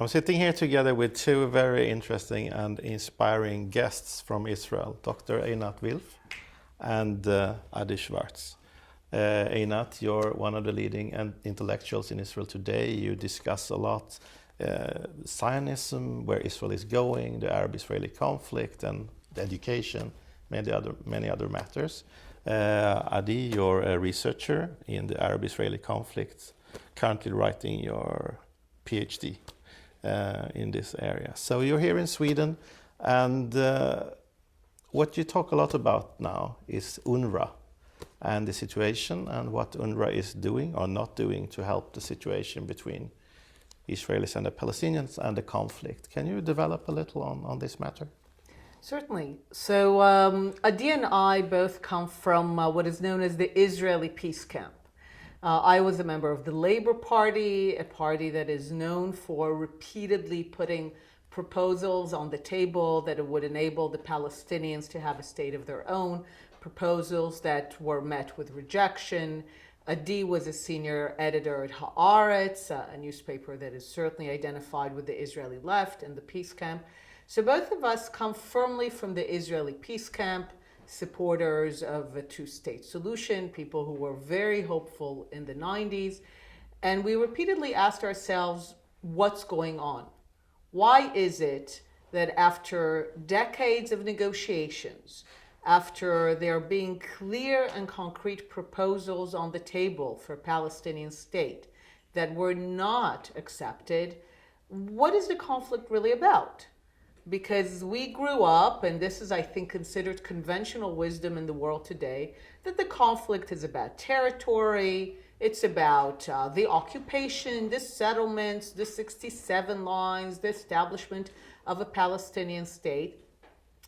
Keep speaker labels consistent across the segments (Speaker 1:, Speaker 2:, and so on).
Speaker 1: I'm sitting here together with two very interesting and inspiring guests from Israel, Dr. Einat Wilf and Adi Schwartz. Einat, you're one of the leading intellectuals in Israel today. You discuss a lot Zionism, where Israel is going, the Arab-Israeli conflict, and the education, many other matters. Adi, you're a researcher in the Arab-Israeli conflict, currently writing your PhD in this area. So you're here in Sweden, and what you talk a lot about now is UNRWA and the situation and what UNRWA is doing or not doing to help the situation between Israelis and the Palestinians and the conflict. Can you develop a little on this matter?
Speaker 2: Certainly. So Adi and I both come from what is known as the Israeli peace camp. I was a member of the Labor Party, a party that is known for repeatedly putting proposals on the table that would enable the Palestinians to have a state of their own, proposals that were met with rejection. Adi was a senior editor at Haaretz, a newspaper that is certainly identified with the Israeli left and the peace camp. So both of us come firmly from the Israeli peace camp, supporters of a two-state solution, people who were very hopeful in the 90s. And we repeatedly asked ourselves, what's going on? Why is it that after decades of negotiations, after there being clear and concrete proposals on the table for a Palestinian state that were not accepted, what is the conflict really about? Because we grew up, and this is, I think, considered conventional wisdom in the world today, that the conflict is about territory, it's about the occupation, the settlements, the 67 lines, the establishment of a Palestinian state.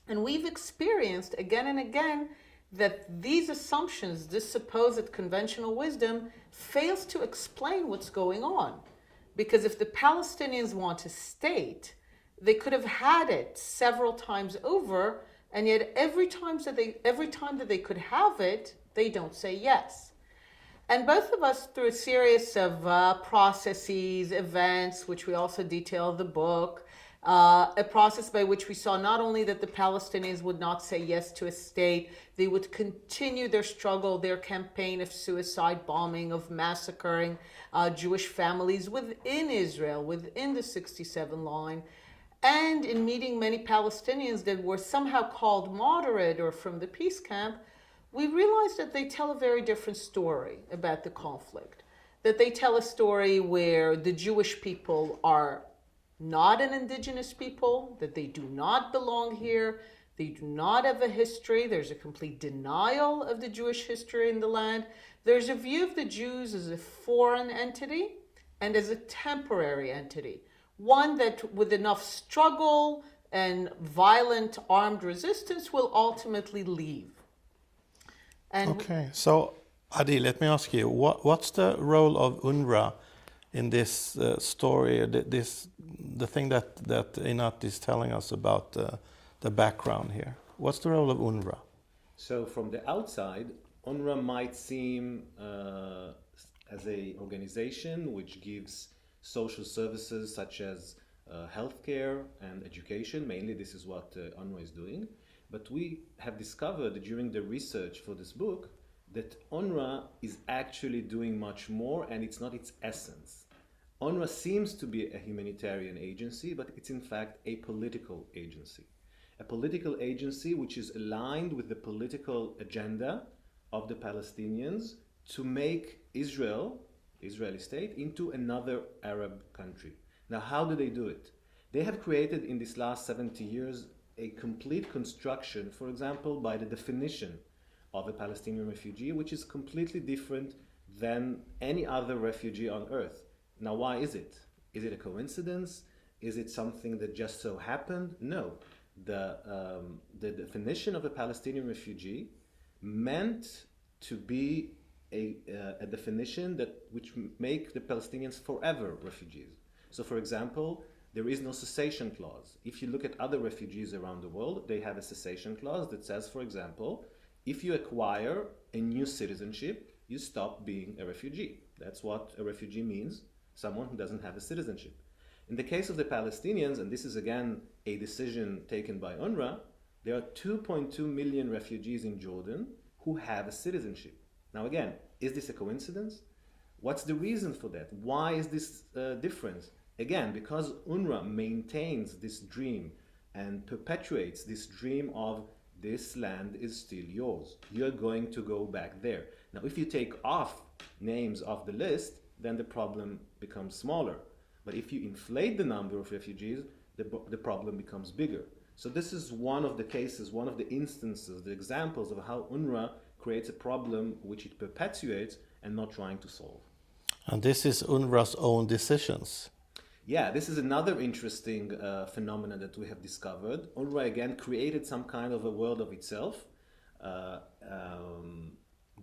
Speaker 2: And we've experienced again and again that these assumptions, this supposed conventional wisdom, fails to explain what's going on. Because if the Palestinians want a state, they could have had it several times over, and yet every time that they could have it, they don't say yes. And both of us, through a series of processes, events, which we also detail in the book, a process by which we saw not only that the Palestinians would not say yes to a state, they would continue their struggle, their campaign of suicide bombing, of massacring Jewish families within Israel, within the 67 line. And in meeting many Palestinians that were somehow called moderate or from the peace camp, we realized that they tell a very different story about the conflict. That they tell a story where the Jewish people are not an indigenous people, that they do not belong here, they do not have a history, there's a complete denial of the Jewish history in the land. There's a view of the Jews as a foreign entity and as a temporary entity. One that with enough struggle and violent armed resistance will ultimately leave. And
Speaker 1: okay, so Adi, let me ask you, what's the role of UNRWA in this story, the thing that Einat is telling us about the background here? What's the role of UNRWA?
Speaker 3: So from the outside, UNRWA might seem as an organization which gives social services such as healthcare and education. Mainly this is what UNRWA is doing. But we have discovered during the research for this book that UNRWA is actually doing much more, and it's not its essence. UNRWA seems to be a humanitarian agency, but it's in fact a political agency. A political agency which is aligned with the political agenda of the Palestinians to make Israel, the Israeli state, into another Arab country. Now, how do they do it? They have created in these last 70 years a complete construction, for example, by the definition of a Palestinian refugee, which is completely different than any other refugee on earth. Now, why is it? Is it a coincidence? Is it something that just so happened? No. The definition of a Palestinian refugee meant to be a definition which make the Palestinians forever refugees. So, for example, there is no cessation clause. If you look at other refugees around the world, they have a cessation clause that says, for example, if you acquire a new citizenship, you stop being a refugee. That's what a refugee means, someone who doesn't have a citizenship. In the case of the Palestinians, and this is again a decision taken by UNRWA, there are 2.2 million refugees in Jordan who have a citizenship. Now again, is this a coincidence? What's the reason for that? Why is this different? Again, because UNRWA maintains this dream and perpetuates this dream of this land is still yours. You're going to go back there. Now, if you take off names off the list, then the problem becomes smaller. But if you inflate the number of refugees, the problem becomes bigger. So this is one of the cases, one of the instances, the examples of how UNRWA creates a problem which it perpetuates and not trying to solve.
Speaker 1: And this is UNRWA's own decisions.
Speaker 3: Yeah, this is another interesting phenomenon that we have discovered. UNRWA again created some kind of a world of itself.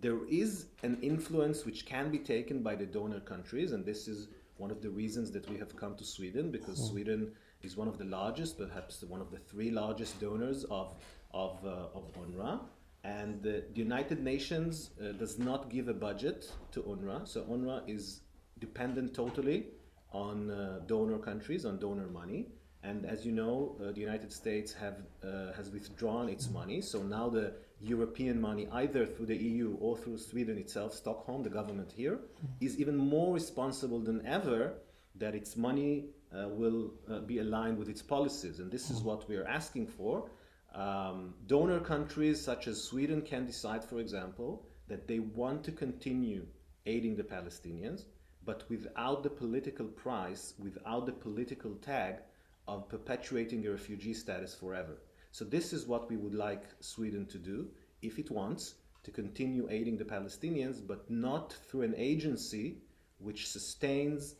Speaker 3: There is an influence which can be taken by the donor countries, and this is one of the reasons that we have come to Sweden, because Sweden is one of the largest, perhaps one of the 3 largest donors of UNRWA. And the United Nations does not give a budget to UNRWA, so UNRWA is dependent totally on donor countries, on donor money. And as you know, the United States has withdrawn its money, so now the European money, either through the EU or through Sweden itself, Stockholm, the government here, is even more responsible than ever that its money will be aligned with its policies. And this is what we are asking for. Donor countries such as Sweden can decide, for example, that they want to continue aiding the Palestinians, but without the political price, without the political tag of perpetuating a refugee status forever. So this is what we would like Sweden to do, if it wants, to continue aiding the Palestinians, but not through an agency which sustains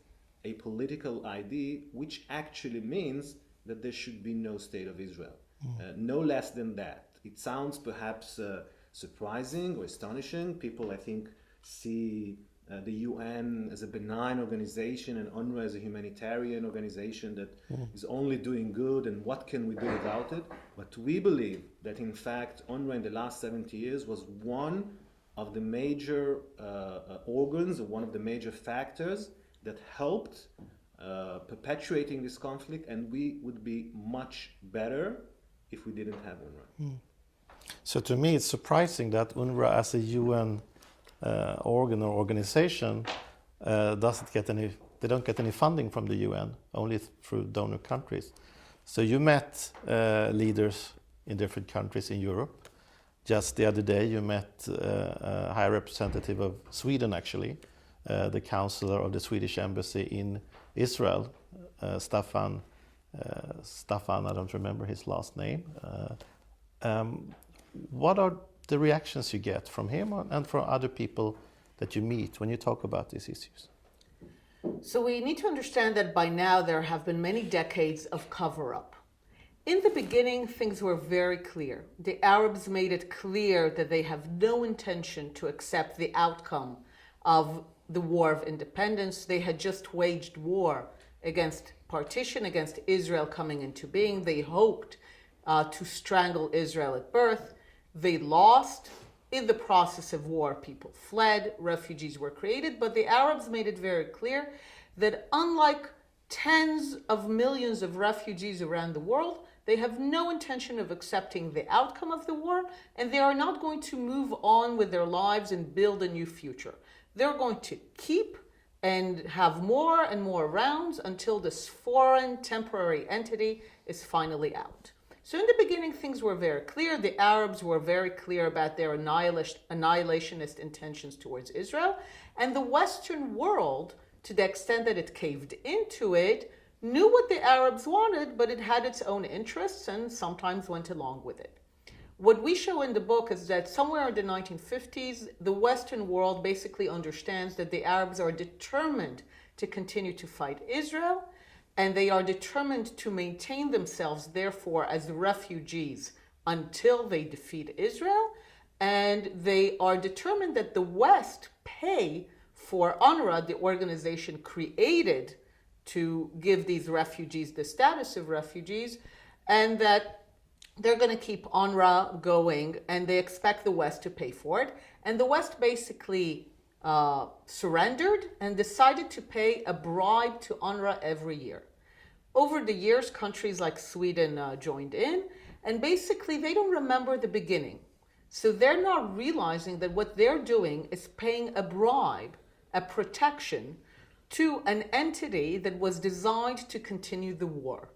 Speaker 3: a political ID, which actually means that there should be no state of Israel. No less than that. It sounds perhaps surprising or astonishing. People, I think, see the UN as a benign organization and UNRWA as a humanitarian organization that is only doing good, and what can we do without it? But we believe that in fact UNRWA in the last 70 years was one of the major organs, or one of the major factors that helped perpetuating this conflict, and we would be much better if we didn't have UNRWA.
Speaker 1: So to me it's surprising that UNRWA as a UN organ or organization they don't get any funding from the UN, only through donor countries. So you met leaders in different countries in Europe. Just the other day you met a high representative of Sweden, actually, the counselor of the Swedish embassy in Israel, Staffan, I don't remember his last name. What are the reactions you get from him and from other people that you meet when you talk about these issues?
Speaker 2: So we need to understand that by now there have been many decades of cover-up. In the beginning, things were very clear. The Arabs made it clear that they have no intention to accept the outcome of the War of Independence. They had just waged war against partition, against Israel coming into being. They hoped to strangle Israel at birth. They lost. In the process of war, people fled, refugees were created, but the Arabs made it very clear that unlike tens of millions of refugees around the world, they have no intention of accepting the outcome of the war, and they are not going to move on with their lives and build a new future. They're going to keep and have more and more rounds until this foreign temporary entity is finally out. So in the beginning, things were very clear. The Arabs were very clear about their annihilationist intentions towards Israel. And the Western world, to the extent that it caved into it, knew what the Arabs wanted, but it had its own interests and sometimes went along with it. What we show in the book is that somewhere in the 1950s, the Western world basically understands that the Arabs are determined to continue to fight Israel, and they are determined to maintain themselves, therefore, as refugees until they defeat Israel. And they are determined that the West pay for UNRWA, the organization created to give these refugees the status of refugees, and that they're going to keep UNRWA going, and they expect the West to pay for it. And the West basically surrendered and decided to pay a bribe to UNRWA every year. Over the years, countries like Sweden joined in, and basically they don't remember the beginning. So they're not realizing that what they're doing is paying a bribe, a protection, to an entity that was designed to continue the war.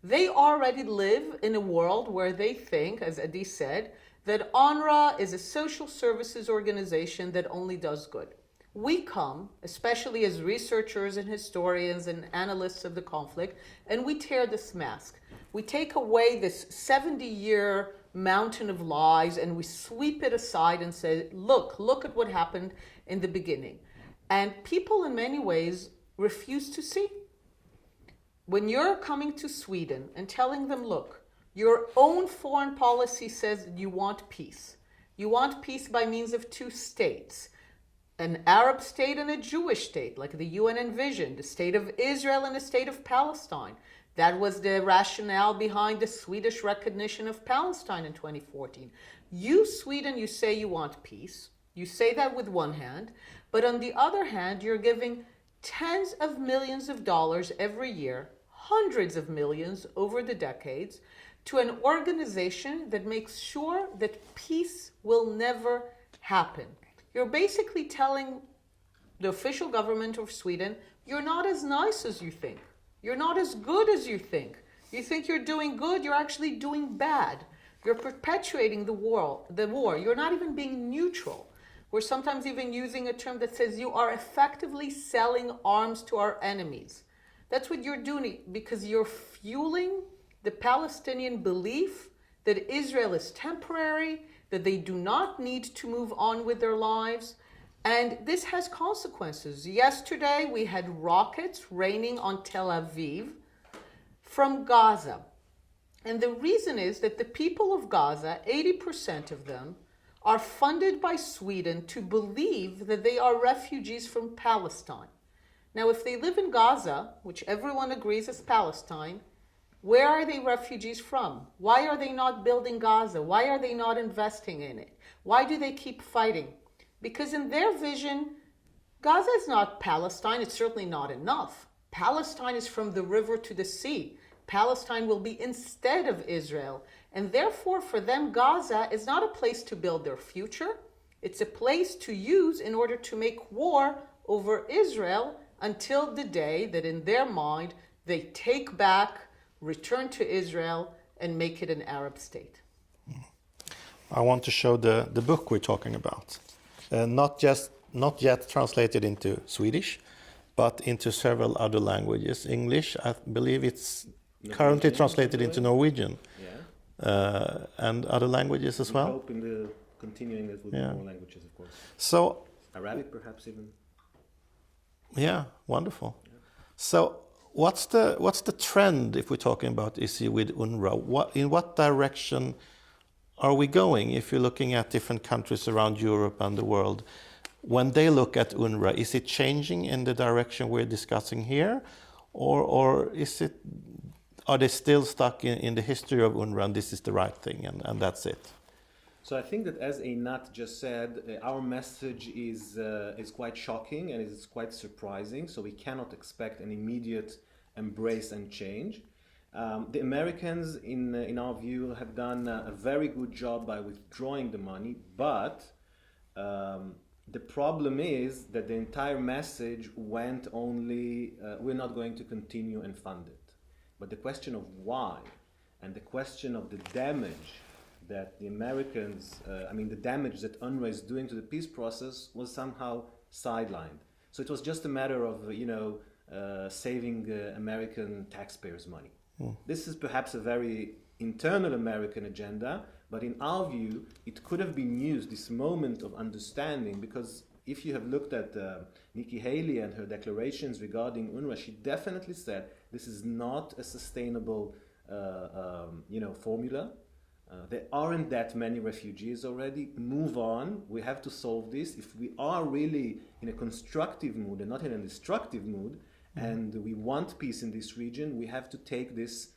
Speaker 2: They already live in a world where they think, as Adi said, that UNRWA is a social services organization that only does good. We come, especially as researchers and historians and analysts of the conflict, and we tear this mask. We take away this 70-year mountain of lies and we sweep it aside and say, look at what happened in the beginning. And people in many ways refuse to see. When you're coming to Sweden and telling them, look, your own foreign policy says you want peace. You want peace by means of two states, an Arab state and a Jewish state, like the UN envisioned, the state of Israel and the state of Palestine. That was the rationale behind the Swedish recognition of Palestine in 2014. You, Sweden, you say you want peace. You say that with one hand, but on the other hand, you're giving tens of millions of dollars every year, hundreds of millions over the decades, to an organization that makes sure that peace will never happen. You're basically telling the official government of Sweden, you're not as nice as you think. You're not as good as you think. You think you're doing good, you're actually doing bad. You're perpetuating the war. You're not even being neutral. We're sometimes even using a term that says you are effectively selling arms to our enemies. That's what you're doing because you're fueling the Palestinian belief that Israel is temporary, that they do not need to move on with their lives. And this has consequences. Yesterday, we had rockets raining on Tel Aviv from Gaza. And the reason is that the people of Gaza, 80% of them, are funded by Sweden to believe that they are refugees from Palestine. Now, if they live in Gaza, which everyone agrees is Palestine, where are they refugees from? Why are they not building Gaza? Why are they not investing in it? Why do they keep fighting? Because in their vision, Gaza is not Palestine. It's certainly not enough. Palestine is from the river to the sea. Palestine will be instead of Israel. And therefore, for them, Gaza is not a place to build their future. It's a place to use in order to make war over Israel until the day that in their mind, they take back, return to Israel, and make it an Arab state.
Speaker 1: I want to show the book we're talking about. Not yet translated into Swedish, but into several other languages. English, I believe it's currently translated into Norwegian.
Speaker 3: Yeah.
Speaker 1: And other languages as well.
Speaker 3: I hope in the continuing it with more languages, of course.
Speaker 1: So
Speaker 3: Arabic, perhaps even.
Speaker 1: Yeah, wonderful. Yeah. So what's the trend if we're talking about issue with UNRWA? In what direction are we going if you're looking at different countries around Europe and the world? When they look at UNRWA, is it changing in the direction we're discussing here? Or are they still stuck in the history of UNRWA and this is the right thing and that's it?
Speaker 3: So I think that as Einat just said, our message is quite shocking and is quite surprising. So we cannot expect an immediate embrace and change. The Americans, in our view, have done a very good job by withdrawing the money, but the problem is that the entire message went only, we're not going to continue and fund it. But the question of why and the question of the damage that the Americans, the damage that UNRWA is doing to the peace process was somehow sidelined. So it was just a matter of, saving American taxpayers' money. This is perhaps a very internal American agenda, but in our view, it could have been used, this moment of understanding, because if you have looked at Nikki Haley and her declarations regarding UNRWA, she definitely said this is not a sustainable, formula. There aren't that many refugees already. Move on. We have to solve this. If we are really in a constructive mood and not in a destructive mood, and we want peace in this region, we have to take this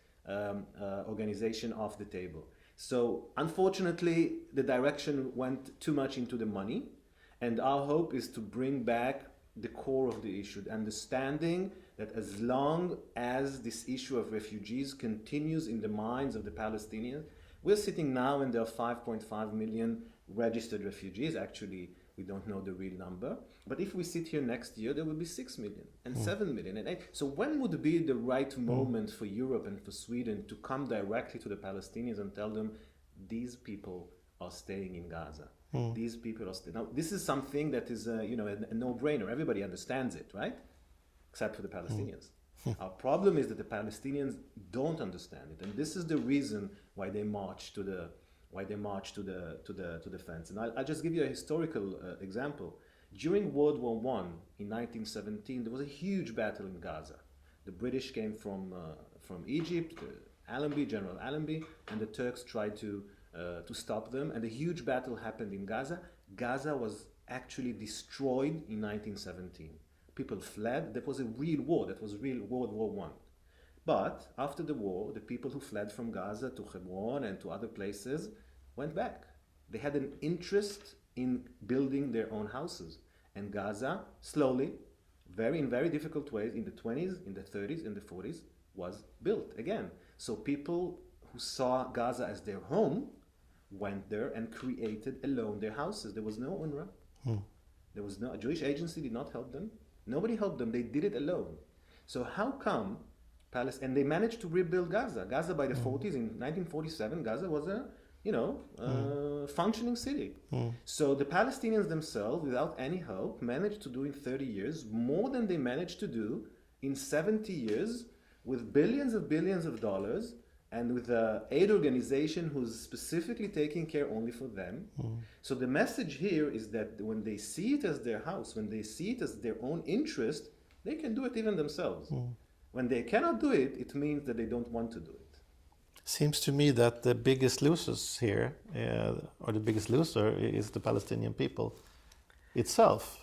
Speaker 3: organization off the table. So unfortunately, the direction went too much into the money, and our hope is to bring back the core of the issue, understanding that as long as this issue of refugees continues in the minds of the Palestinians, we're sitting now and there are 5.5 million registered refugees. Actually, we don't know the real number. But if we sit here next year, there will be 6 million and 7 million and 8. So when would be the right moment for Europe and for Sweden to come directly to the Palestinians and tell them, these people are staying in Gaza? These people are staying. Now, this is something that is a no-brainer. Everybody understands it, right? Except for the Palestinians. Our problem is that the Palestinians don't understand it, and this is the reason why they march to the fence. And I'll just give you a historical example. During World War I in 1917, there was a huge battle in Gaza. The British came from Egypt, General Allenby, and the Turks tried to stop them, and a huge battle happened in Gaza. Gaza was actually destroyed in 1917. People fled. That was a real war. That was real World War I. But after the war, the people who fled from Gaza to Hebron and to other places went back. They had an interest in building their own houses. And Gaza, slowly, in very difficult ways, in the 20s, in the 30s, in the 40s, was built again. So people who saw Gaza as their home went there and created alone their houses. There was no UNRWA. There was no, a Jewish agency did not help them. Nobody helped them. They did it alone. So how come and they managed to rebuild Gaza. Gaza by the 40s, in 1947, Gaza was a functioning city. So the Palestinians themselves, without any help, managed to do in 30 years more than they managed to do in 70 years with billions of dollars and with an aid organization who's specifically taking care only for them. So the message here is that when they see it as their house, when they see it as their own interest, they can do it even themselves. When they cannot do it, it means that they don't want to do it.
Speaker 1: Seems to me that the biggest losers here, or the biggest loser, is the Palestinian people itself.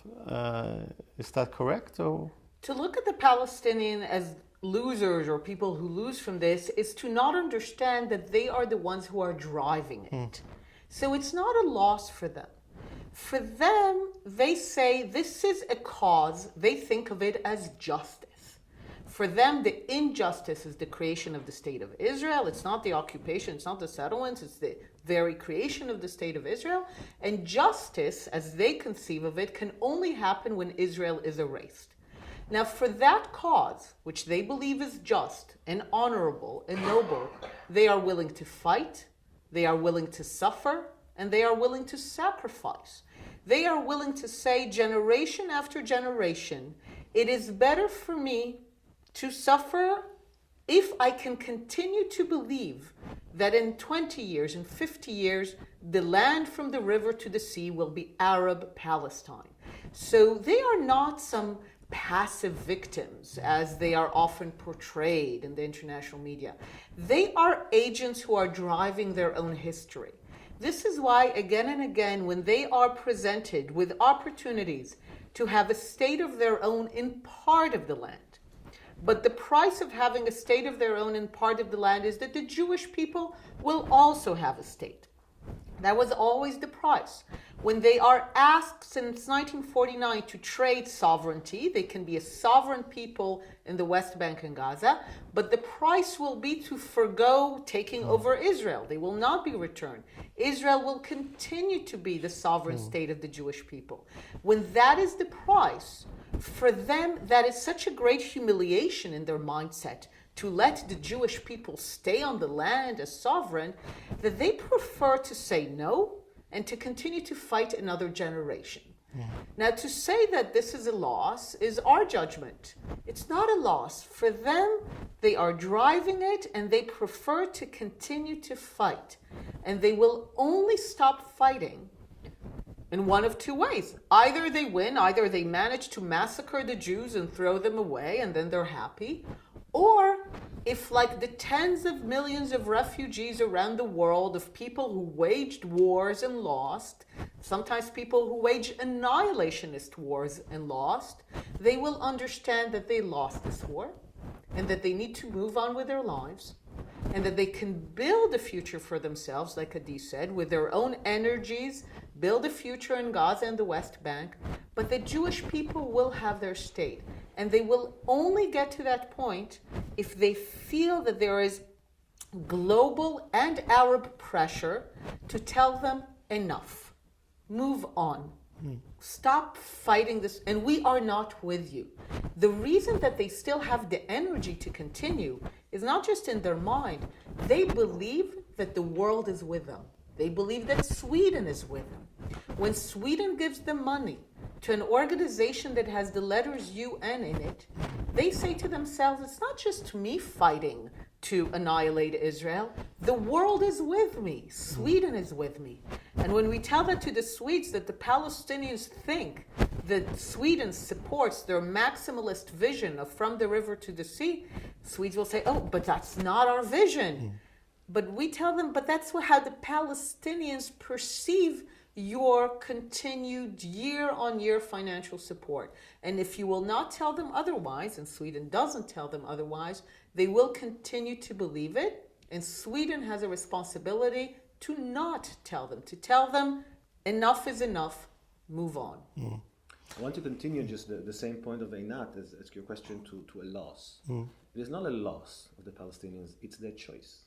Speaker 1: Is that correct? Or?
Speaker 2: To look at the Palestinian as losers or people who lose from this is to not understand that they are the ones who are driving it. So it's not a loss for them. For them, they say this is a cause, they think of it as justice. For them, the injustice is the creation of the state of Israel. It's not the occupation, it's not the settlements, it's the very creation of the state of Israel. And justice, as they conceive of it, can only happen when Israel is erased. Now, for that cause, which they believe is just and honorable and noble, they are willing to fight, they are willing to suffer, and they are willing to sacrifice. They are willing to say, generation after generation, it is better for me to suffer if I can continue to believe that in 20 years, in 50 years, the land from the river to the sea will be Arab Palestine. So they are not some passive victims as they are often portrayed in the international media. They are agents who are driving their own history. This is why, again and again, when they are presented with opportunities to have a state of their own in part of the land, but the price of having a state of their own in part of the land is that the Jewish people will also have a state. That was always the price. When they are asked since 1949 to trade sovereignty, they can be a sovereign people in the West Bank and Gaza, but the price will be to forgo taking over Israel. They will not be returned. Israel will continue to be the sovereign state of the Jewish people. When that is the price, for them, that is such a great humiliation in their mindset to let the Jewish people stay on the land as sovereign, that they prefer to say no and to continue to fight another generation. Now, to say that this is a loss is our judgment. It's not a loss. For them, they are driving it and they prefer to continue to fight. And they will only stop fighting in one of two ways. Either they win, either they manage to massacre the Jews and throw them away and then they're happy, or if, like the tens of millions of refugees around the world, of people who waged wars and lost, sometimes people who wage annihilationist wars and lost, they will understand that they lost this war and that they need to move on with their lives and that they can build a future for themselves, like Adi said, with their own energies, build a future in Gaza and the West Bank, but the Jewish people will have their state. And they will only get to that point if they feel that there is global and Arab pressure to tell them enough. Move on. Stop fighting this, and we are not with you. The reason that they still have the energy to continue is not just in their mind. They believe that the world is with them. They believe that Sweden is with them. When Sweden gives them money to an organization that has the letters UN in it, they say to themselves, it's not just me fighting to annihilate Israel. The world is with me. Sweden is with me. And when we tell that to the Swedes, that the Palestinians think that Sweden supports their maximalist vision of from the river to the sea, Swedes will say, oh, but that's not our vision. But we tell them, but that's how the Palestinians perceive your continued year-on-year financial support. And if you will not tell them otherwise, and Sweden doesn't tell them otherwise, they will continue to believe it. And Sweden has a responsibility to not tell them, to tell them enough is enough, move on.
Speaker 3: I want to continue just the same point of Einat as your question to a loss. It is not a loss of the Palestinians, it's their choice.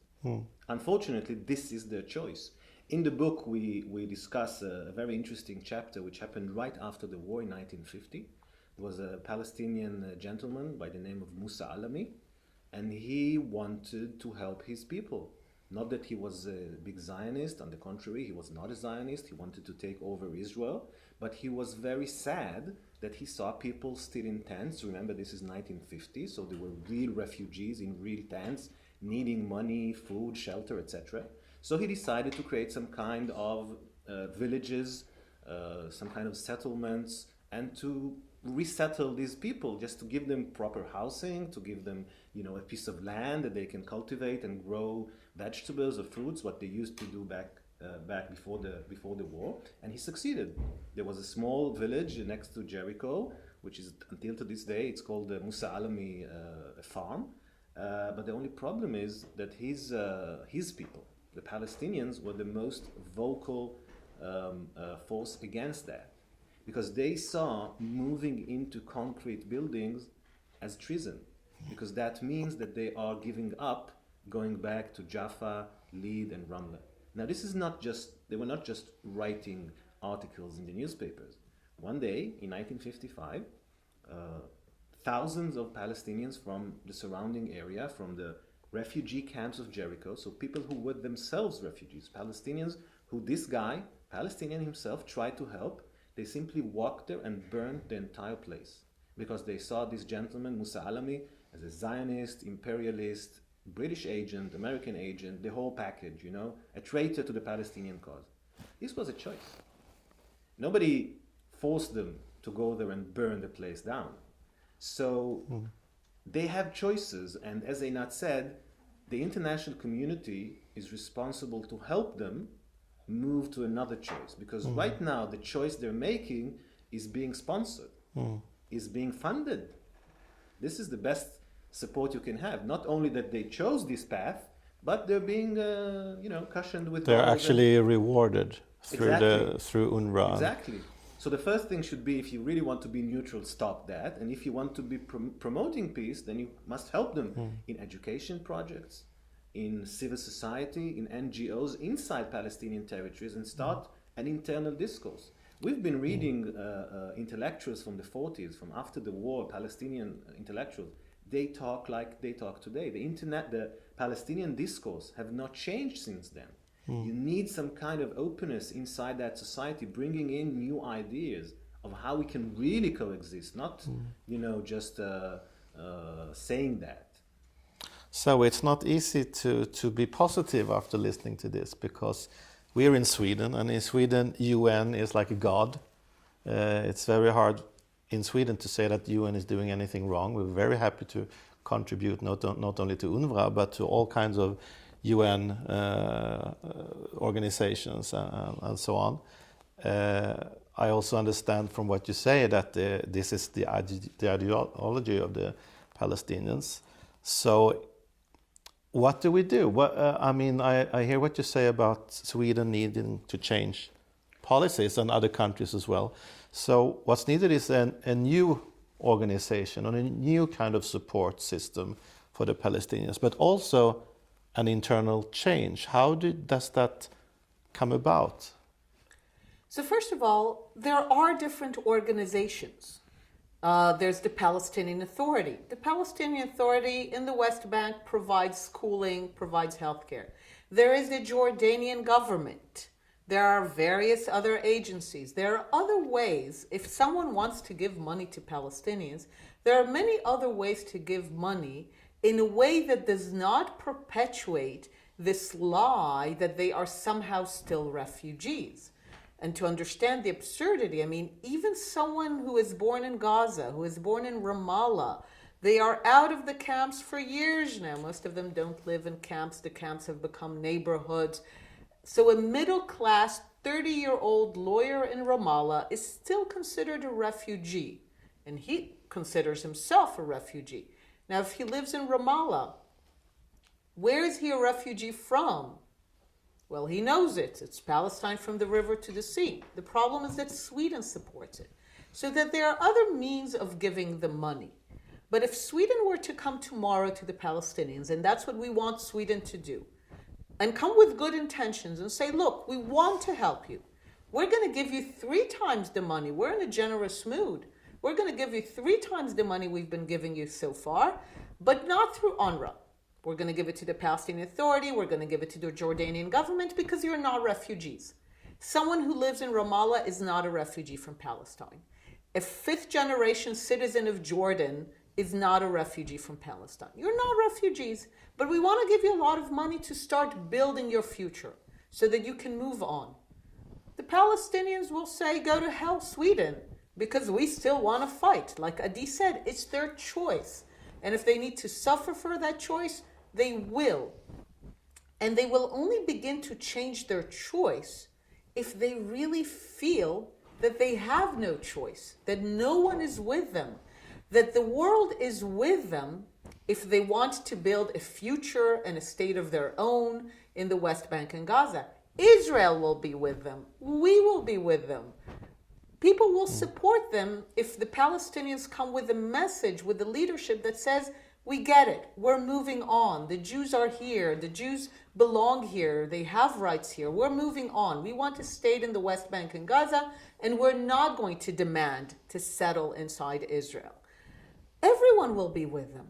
Speaker 3: Unfortunately, this is their choice. In the book, we discuss a very interesting chapter which happened right after the war in 1950. There was a Palestinian gentleman by the name of Musa Alami, and he wanted to help his people. Not that he was a big Zionist, on the contrary, he was not a Zionist, he wanted to take over Israel, but he was very sad that he saw people still in tents. Remember, this is 1950, so there were real refugees in real tents, needing money, food, shelter, etc. So he decided to create some kind of villages, some kind of settlements, and to resettle these people, just to give them proper housing, to give them, a piece of land that they can cultivate and grow vegetables or fruits, what they used to do back before the war. And he succeeded. There was a small village next to Jericho, which is until to this day, it's called the Musa Alami farm. But the only problem is that his people, the Palestinians, were the most vocal force against that, because they saw moving into concrete buildings as treason, because that means that they are giving up going back to Jaffa, Lid, and Ramla. Now, this is not just, they were not just writing articles in the newspapers. One day, in 1955, thousands of Palestinians from the surrounding area, from the refugee camps of Jericho, so people who were themselves refugees, Palestinians who this guy, Palestinian himself, tried to help, they simply walked there and burned the entire place because they saw this gentleman, Musa Alami, as a Zionist, imperialist, British agent, American agent, the whole package, a traitor to the Palestinian cause. This was a choice. Nobody forced them to go there and burn the place down. So they have choices, and as Einat said, the international community is responsible to help them move to another choice, because right now the choice they're making is being sponsored, is being funded. This is the best support you can have. Not only that they chose this path, but they're being, cushioned with.
Speaker 1: They're actually rewarded through
Speaker 3: Exactly.
Speaker 1: through UNRWA.
Speaker 3: Exactly. So the first thing should be, if you really want to be neutral, stop that. And if you want to be promoting peace, then you must help them in education projects, in civil society, in NGOs inside Palestinian territories, and start an internal discourse. We've been reading intellectuals from the 40s, from after the war, Palestinian intellectuals. They talk like they talk today. The Palestinian discourse have not changed since then. You need some kind of openness inside that society, bringing in new ideas of how we can really coexist, not, just saying that.
Speaker 1: So it's not easy to be positive after listening to this, because we're in Sweden, and in Sweden, UN is like a god. It's very hard in Sweden to say that UN is doing anything wrong. We're very happy to contribute not only to UNRWA, but to all kinds of UN organizations and so on. I also understand from what you say that this is the ideology of the Palestinians. So what do we do? I hear what you say about Sweden needing to change policies, and other countries as well. So what's needed is a new organization, on a new kind of support system for the Palestinians, but also an internal change. How does that come about?
Speaker 2: So first of all, there are different organizations. There's the Palestinian Authority. The Palestinian Authority in the West Bank provides schooling, provides healthcare. There is the Jordanian government. There are various other agencies. There are other ways. If someone wants to give money to Palestinians, there are many other ways to give money in a way that does not perpetuate this lie that they are somehow still refugees. And to understand the absurdity, I mean, even someone who is born in Gaza, who is born in Ramallah, they are out of the camps for years now. Most of them don't live in camps. The camps have become neighborhoods. So a middle-class, 30-year-old lawyer in Ramallah is still considered a refugee. And he considers himself a refugee. Now, if he lives in Ramallah, where is he a refugee from? Well, he knows it. It's Palestine from the river to the sea. The problem is that Sweden supports it. So that there are other means of giving the money. But if Sweden were to come tomorrow to the Palestinians, and that's what we want Sweden to do, and come with good intentions and say, look, we want to help you. We're going to give you 3 times the money. We're in a generous mood. We're going to give you 3 times the money we've been giving you so far, but not through UNRWA. We're going to give it to the Palestinian Authority. We're going to give it to the Jordanian government because you're not refugees. Someone who lives in Ramallah is not a refugee from Palestine. A 5th-generation citizen of Jordan is not a refugee from Palestine. You're not refugees, but we want to give you a lot of money to start building your future so that you can move on. The Palestinians will say, go to hell, Sweden, because we still want to fight. Like Adi said, it's their choice. And if they need to suffer for that choice, they will. And they will only begin to change their choice if they really feel that they have no choice, that no one is with them, that the world is with them if they want to build a future and a state of their own in the West Bank and Gaza. Israel will be with them. We will be with them. People will support them if the Palestinians come with a message, with the leadership that says, we get it, we're moving on. The Jews are here. The Jews belong here. They have rights here. We're moving on. We want a state in the West Bank and Gaza, and we're not going to demand to settle inside Israel. Everyone will be with them.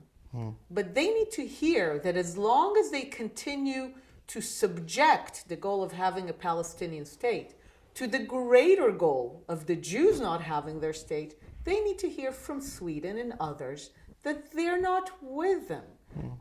Speaker 2: But they need to hear that as long as they continue to subject the goal of having a Palestinian state to the greater goal of the Jews not having their state, they need to hear from Sweden and others that they're not with them.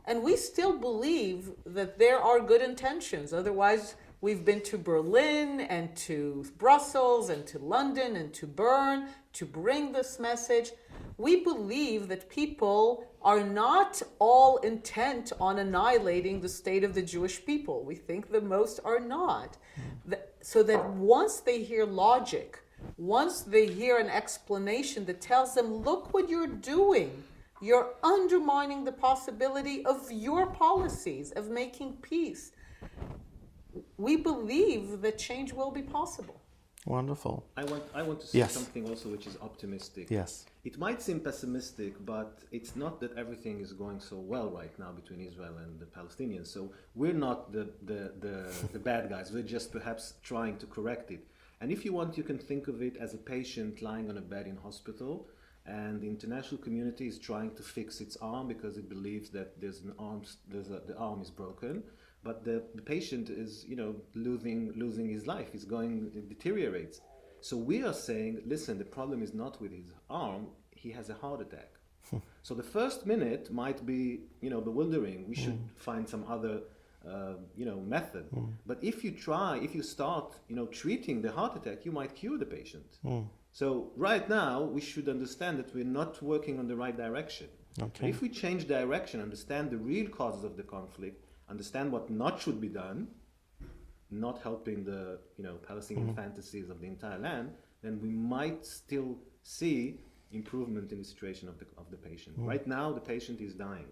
Speaker 2: And we still believe that there are good intentions. Otherwise, we've been to Berlin and to Brussels and to London and to Bern to bring this message. We believe that people are not all intent on annihilating the state of the Jewish people. We think that most are not. So that once they hear logic, once they hear an explanation that tells them, look what you're doing, you're undermining the possibility of your policies, of making peace. We believe that change will be possible.
Speaker 1: Wonderful.
Speaker 3: I want to say something also which is optimistic.
Speaker 1: Yes.
Speaker 3: It might seem pessimistic, but it's not that everything is going so well right now between Israel and the Palestinians. So we're not the bad guys. We're just perhaps trying to correct it. And if you want, you can think of it as a patient lying on a bed in hospital, and the international community is trying to fix its arm because it believes that the arm is broken. But the patient is, losing his life. It deteriorates. So we are saying, listen, the problem is not with his arm. He has a heart attack. So the first minute might be, bewildering. We should find some other, method. But if you start, treating the heart attack, you might cure the patient. So right now, we should understand that we're not working on the right direction.
Speaker 1: Okay.
Speaker 3: If we change direction, understand the real causes of the conflict, understand what not should be done, not helping the Palestinian fantasies of the entire land, then we might still see improvement in the situation of the patient. Right now, the patient is dying.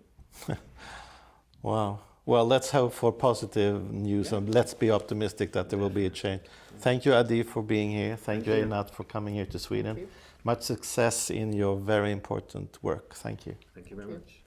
Speaker 1: Wow. Well, let's hope for positive news and let's be optimistic that there will be a change. Thank you, Adi, for being here. Thank you, Einat, for coming here to Sweden. Much success in your very important work. Thank you.
Speaker 3: Thank you very much.